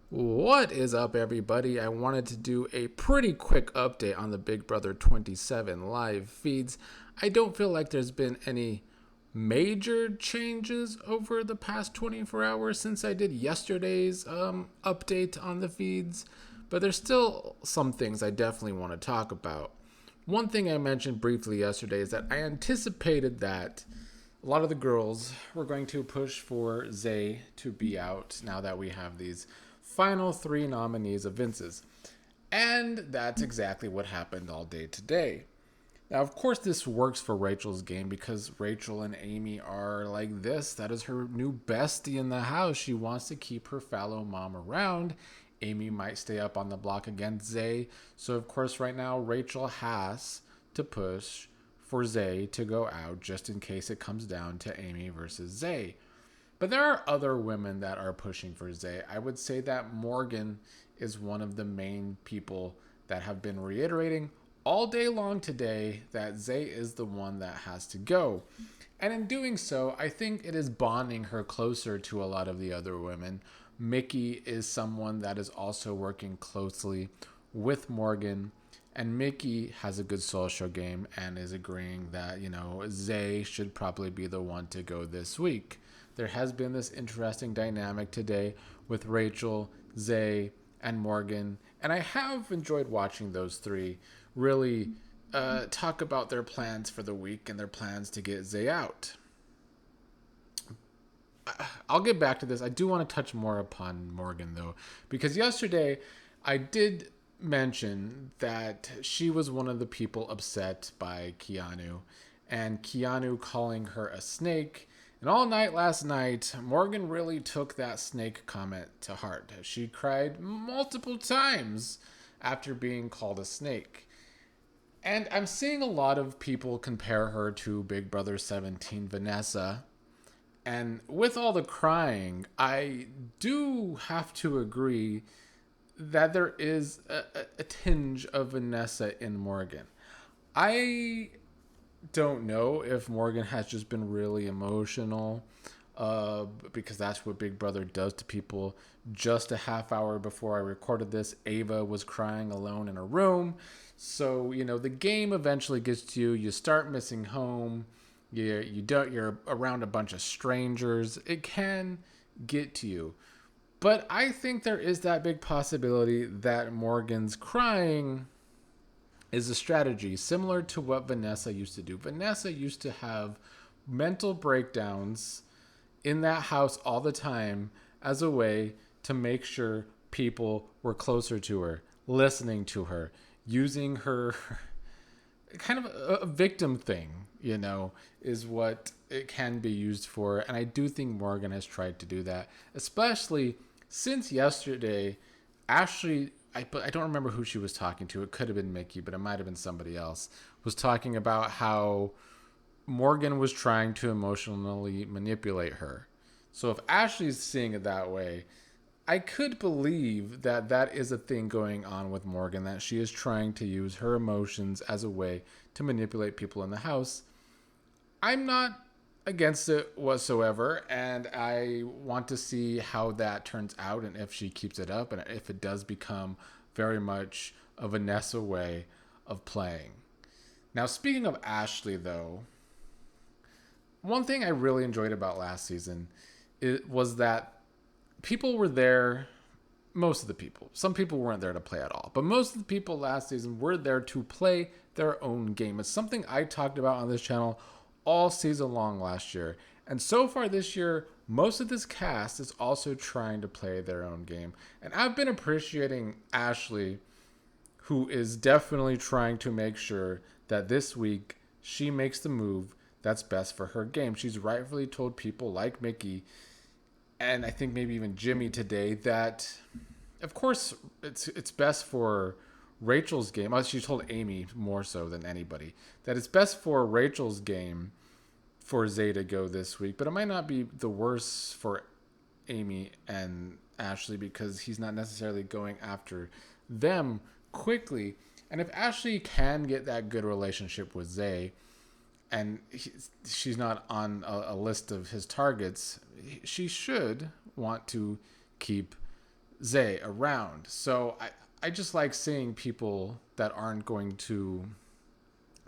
What is up, everybody? I wanted to do a pretty quick update on the Big Brother 27 live feeds. I don't feel like there's been any major changes over the past 24 hours since I did yesterday's update on the feeds, but there's still some things I definitely want to talk about. One thing I mentioned briefly yesterday is that I anticipated that a lot of the girls were going to push for Zay to be out now that we have these final three nominees of Vince's. And that's exactly what happened all day today. Now, of course, this works for Rachel's game because Rachel and Amy are like this. That is her new bestie in the house. She wants to keep her fallow mom around. Amy might stay up on the block against Zay. So, of course, right now, Rachel has to push for Zay to go out just in case it comes down to Amy versus Zay. But there are other women that are pushing for Zay. I would say that Morgan is one of the main people that have been reiterating all day long today that Zay is the one that has to go. And in doing so, I think it is bonding her closer to a lot of the other women. Mickey is someone that is also working closely with Morgan. And Mickey has a good social game and is agreeing that, Zay should probably be the one to go this week. There has been this interesting dynamic today with Rachel, Zay, and Morgan. And I have enjoyed watching those three really talk about their plans for the week and their plans to get Zay out. I'll get back to this. I do want to touch more upon Morgan, though, because yesterday I did mention that she was one of the people upset by Keanu, and Keanu calling her a snake. And all night last night, Morgan really took that snake comment to heart. She cried multiple times after being called a snake. And I'm seeing a lot of people compare her to Big Brother 17 Vanessa. And with all the crying, I do have to agree that there is a tinge of Vanessa in Morgan. I don't know if Morgan has just been really emotional because that's what Big Brother does to people. Just a half hour before I recorded this, Ava was crying alone in a room. So, the game eventually gets to you. You start missing home. You're around a bunch of strangers. It can get to you. But I think there is that big possibility that Morgan's crying is a strategy similar to what Vanessa used to do. Vanessa used to have mental breakdowns in that house all the time as a way to make sure people were closer to her, listening to her, using her kind of a victim thing, is what it can be used for. And I do think Morgan has tried to do that, especially since yesterday. Ashley, I don't remember who she was talking to. It could have been Mickey, but it might have been somebody else, was talking about how Morgan was trying to emotionally manipulate her. So if Ashley's seeing it that way, I could believe that that is a thing going on with Morgan, that she is trying to use her emotions as a way to manipulate people in the house. I'm not against it whatsoever, and I want to see how that turns out and if she keeps it up and if it does become very much a Vanessa way of playing. Now, speaking of Ashley, though, one thing I really enjoyed about last season was that people were there. Most of the people. Some people weren't there to play at all. But most of the people last season were there to play their own game. It's something I talked about on this channel all season long last year. And so far this year, most of this cast is also trying to play their own game. And I've been appreciating Ashley, who is definitely trying to make sure that this week she makes the move that's best for her game. She's rightfully told people like Mickey, and I think maybe even Jimmy today, that of course it's best for Rachel's game. She told Amy more so than anybody that it's best for Rachel's game for Zay to go this week, but it might not be the worst for Amy and Ashley because he's not necessarily going after them quickly. And if Ashley can get that good relationship with Zay, and she's not on a list of his targets, she should want to keep Zay around. So I just like seeing people that aren't going to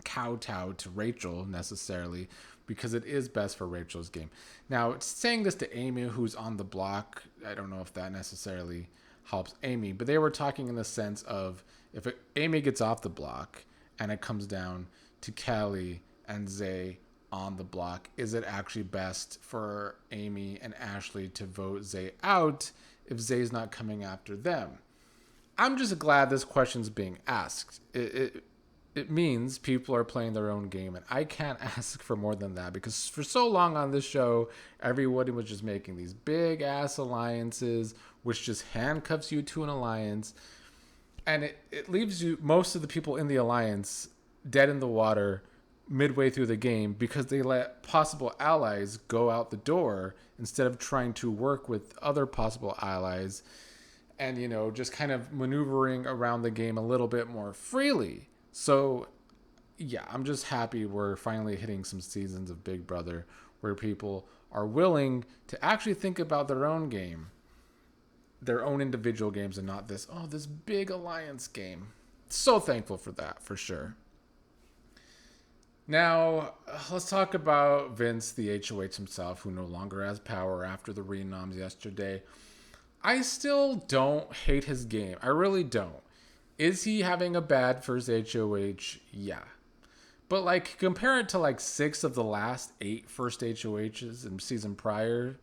kowtow to Rachel necessarily, because it is best for Rachel's game. Now, saying this to Amy, who's on the block, I don't know if that necessarily helps Amy, but they were talking in the sense of if Amy gets off the block and it comes down to Kelley and Zay on the block, is it actually best for Amy and Ashley to vote Zay out if Zay's not coming after them? I'm just glad this question's being asked. It means people are playing their own game, and I can't ask for more than that, because for so long on this show, everybody was just making these big ass alliances, which just handcuffs you to an alliance, and it leaves you, most of the people in the alliance, dead in the water midway through the game, because they let possible allies go out the door instead of trying to work with other possible allies and, just kind of maneuvering around the game a little bit more freely. So, yeah, I'm just happy we're finally hitting some seasons of Big Brother where people are willing to actually think about their own game, their own individual games, and not this big alliance game. So thankful for that, for sure. Now, let's talk about Vince, the HOH himself, who no longer has power after the renoms yesterday. I still don't hate his game. I really don't. Is he having a bad first HOH? Yeah. But compare it to 6 of the last 8 first HOHs in season prior,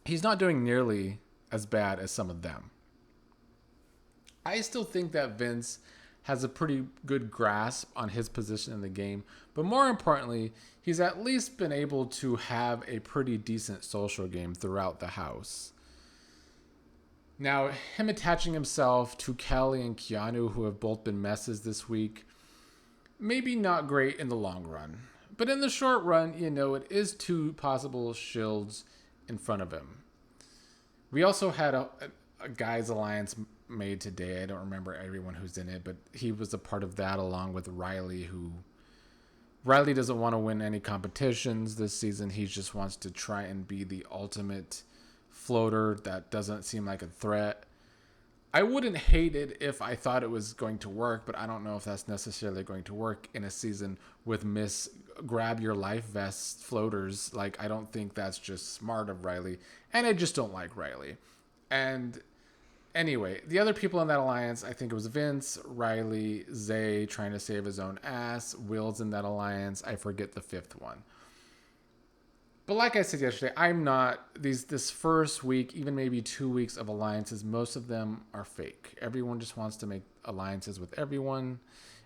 he's not doing nearly as bad as some of them. I still think that Vince has a pretty good grasp on his position in the game, but more importantly, he's at least been able to have a pretty decent social game throughout the house. Now, him attaching himself to Kelley and Keanu, who have both been messes this week, maybe not great in the long run. But in the short run, it is 2 possible shields in front of him. We also had a guys alliance made today. I don't remember everyone who's in it, but he was a part of that along with Riley, Riley doesn't want to win any competitions this season. He just wants to try and be the ultimate floater that doesn't seem like a threat. I wouldn't hate it if I thought it was going to work, but I don't know if that's necessarily going to work in a season with Miss Grab Your Life Vest floaters. I don't think that's just smart of Riley, and I just don't like Riley. And anyway, the other people in that alliance, I think it was Vince, Riley, Zay trying to save his own ass, Will's in that alliance, I forget the 5th one. But like I said yesterday, I'm not, this first week, even maybe 2 weeks of alliances, most of them are fake. Everyone just wants to make alliances with everyone,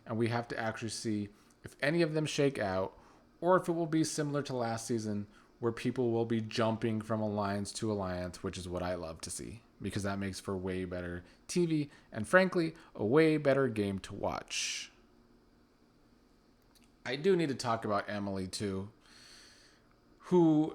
and we have to actually see if any of them shake out, or if it will be similar to last season, where people will be jumping from alliance to alliance, which is what I love to see, because that makes for way better TV, and frankly, a way better game to watch. I do need to talk about Emily, too, who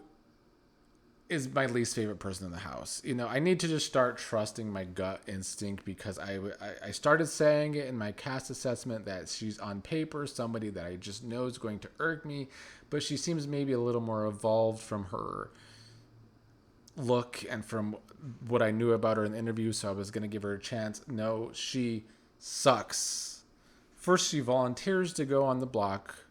is my least favorite person in the house. I need to just start trusting my gut instinct, because I started saying it in my cast assessment that she's on paper somebody that I just know is going to irk me, but she seems maybe a little more evolved from her look and from what I knew about her in the interview, so I was going to give her a chance. No, she sucks. First, she volunteers to go on the block,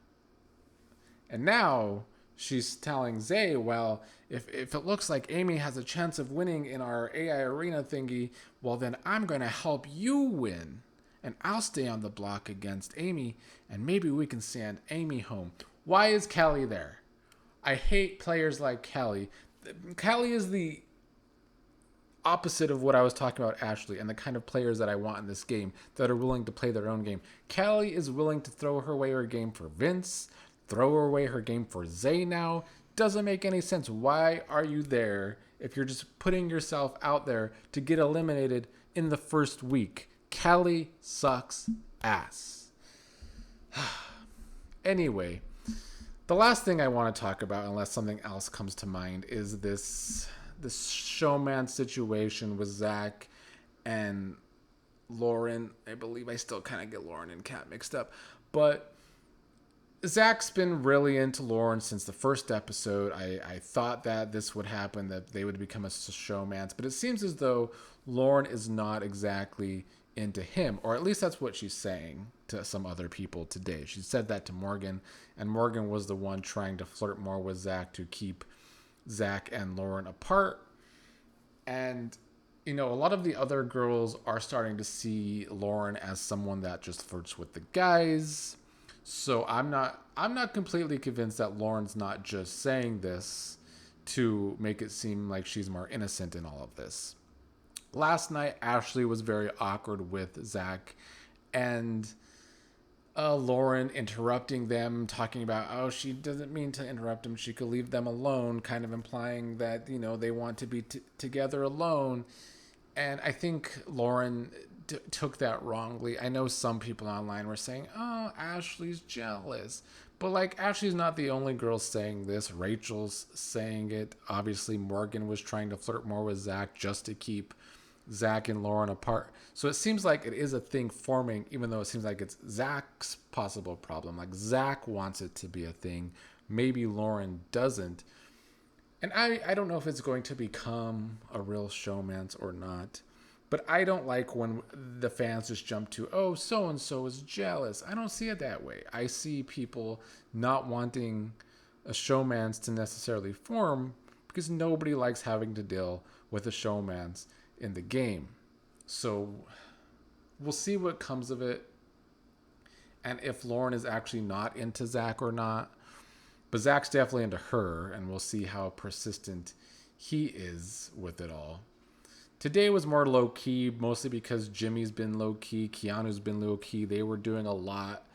and now she's telling Zay, well, if it looks like Amy has a chance of winning in our AI arena thingy, well, then I'm going to help you win. And I'll stay on the block against Amy, and maybe we can send Amy home. Why is Kelley there? I hate players like Kelley. Kelley is the opposite of what I was talking about Ashley and the kind of players that I want in this game that are willing to play their own game. Kelley is willing to throw away her game for Vince, throw away her game for Zay now. Doesn't make any sense. Why are you there if you're just putting yourself out there to get eliminated in the first week? Kelley sucks ass. Anyway, the last thing I want to talk about, unless something else comes to mind, is this showman situation with Zach and Lauren. I believe I still kind of get Lauren and Kat mixed up, but Zach's been really into Lauren since the first episode. I thought that this would happen, that they would become a showmance, but it seems as though Lauren is not exactly into him, or at least that's what she's saying to some other people today. She said that to Morgan, and Morgan was the one trying to flirt more with Zach to keep Zach and Lauren apart. And a lot of the other girls are starting to see Lauren as someone that just flirts with the guys. So I'm not completely convinced that Lauren's not just saying this to make it seem like she's more innocent in all of this. Last night, Ashley was very awkward with Zach and Lauren interrupting them, talking about, oh, she doesn't mean to interrupt them. She could leave them alone, kind of implying that, they want to be together alone. And I think Lauren took that wrongly. I know some people online were saying, oh, Ashley's jealous. But, Ashley's not the only girl saying this. Rachel's saying it. Obviously, Morgan was trying to flirt more with Zach just to keep Zach and Lauren apart. So it seems like it is a thing forming, even though it seems like it's Zach's possible problem. Like, Zach wants it to be a thing. Maybe Lauren doesn't. And I don't know if it's going to become a real showmance or not. But I don't like when the fans just jump to, oh, so-and-so is jealous. I don't see it that way. I see people not wanting a showmance to necessarily form because nobody likes having to deal with a showmance in the game. So we'll see what comes of it. And if Lauren is actually not into Zach or not. But Zach's definitely into her, and we'll see how persistent he is with it all. Today was more low-key, mostly because Jimmy's been low-key, Keanu's been low-key. They were doing a lot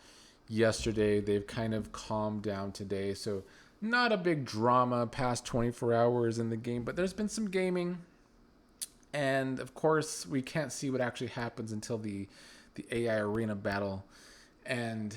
yesterday. They've kind of calmed down today, so not a big drama past 24 hours in the game, but there's been some gaming. And, of course, we can't see what actually happens until the AI arena battle. And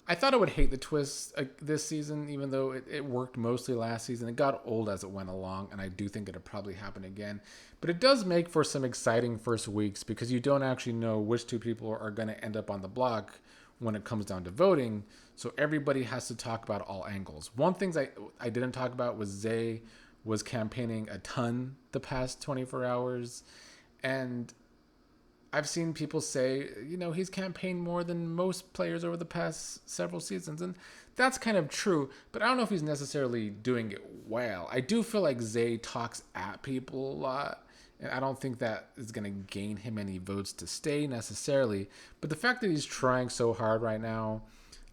I thought I would hate the twist this season, even though it worked mostly last season. It got old as it went along, and I do think it'll probably happen again. But it does make for some exciting first weeks because you don't actually know which two people are going to end up on the block when it comes down to voting. So everybody has to talk about all angles. One thing I didn't talk about was Zay was campaigning a ton the past 24 hours. And I've seen people say, he's campaigned more than most players over the past several seasons. And that's kind of true, but I don't know if he's necessarily doing it well. I do feel like Zay talks at people a lot, and I don't think that is going to gain him any votes to stay necessarily. But the fact that he's trying so hard right now,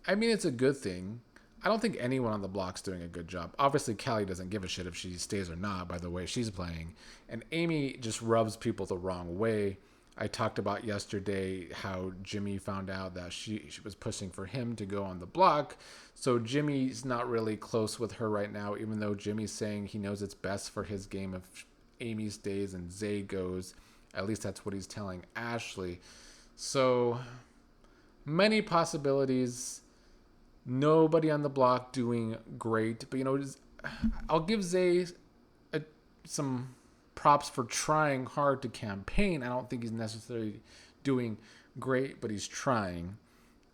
I mean, it's a good thing. I don't think anyone on the block's doing a good job. Obviously, Kelley doesn't give a shit if she stays or not by the way she's playing. And Amy just rubs people the wrong way. I talked about yesterday how Jimmy found out that she was pushing for him to go on the block. So Jimmy's not really close with her right now, even though Jimmy's saying he knows it's best for his game if Amy stays and Zay goes. At least that's what he's telling Ashley. So many possibilities. Nobody on the block doing great. But, I'll give Zay some props for trying hard to campaign. I don't think he's necessarily doing great, but he's trying.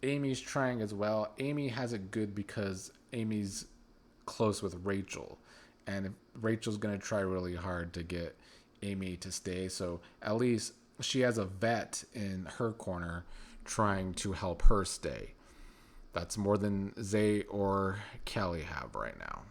Amy's trying as well. Amy has it good because Amy's close with Rachel. And if Rachel's going to try really hard to get Amy to stay. So at least she has a vet in her corner trying to help her stay. That's more than Zay or Kelley have right now.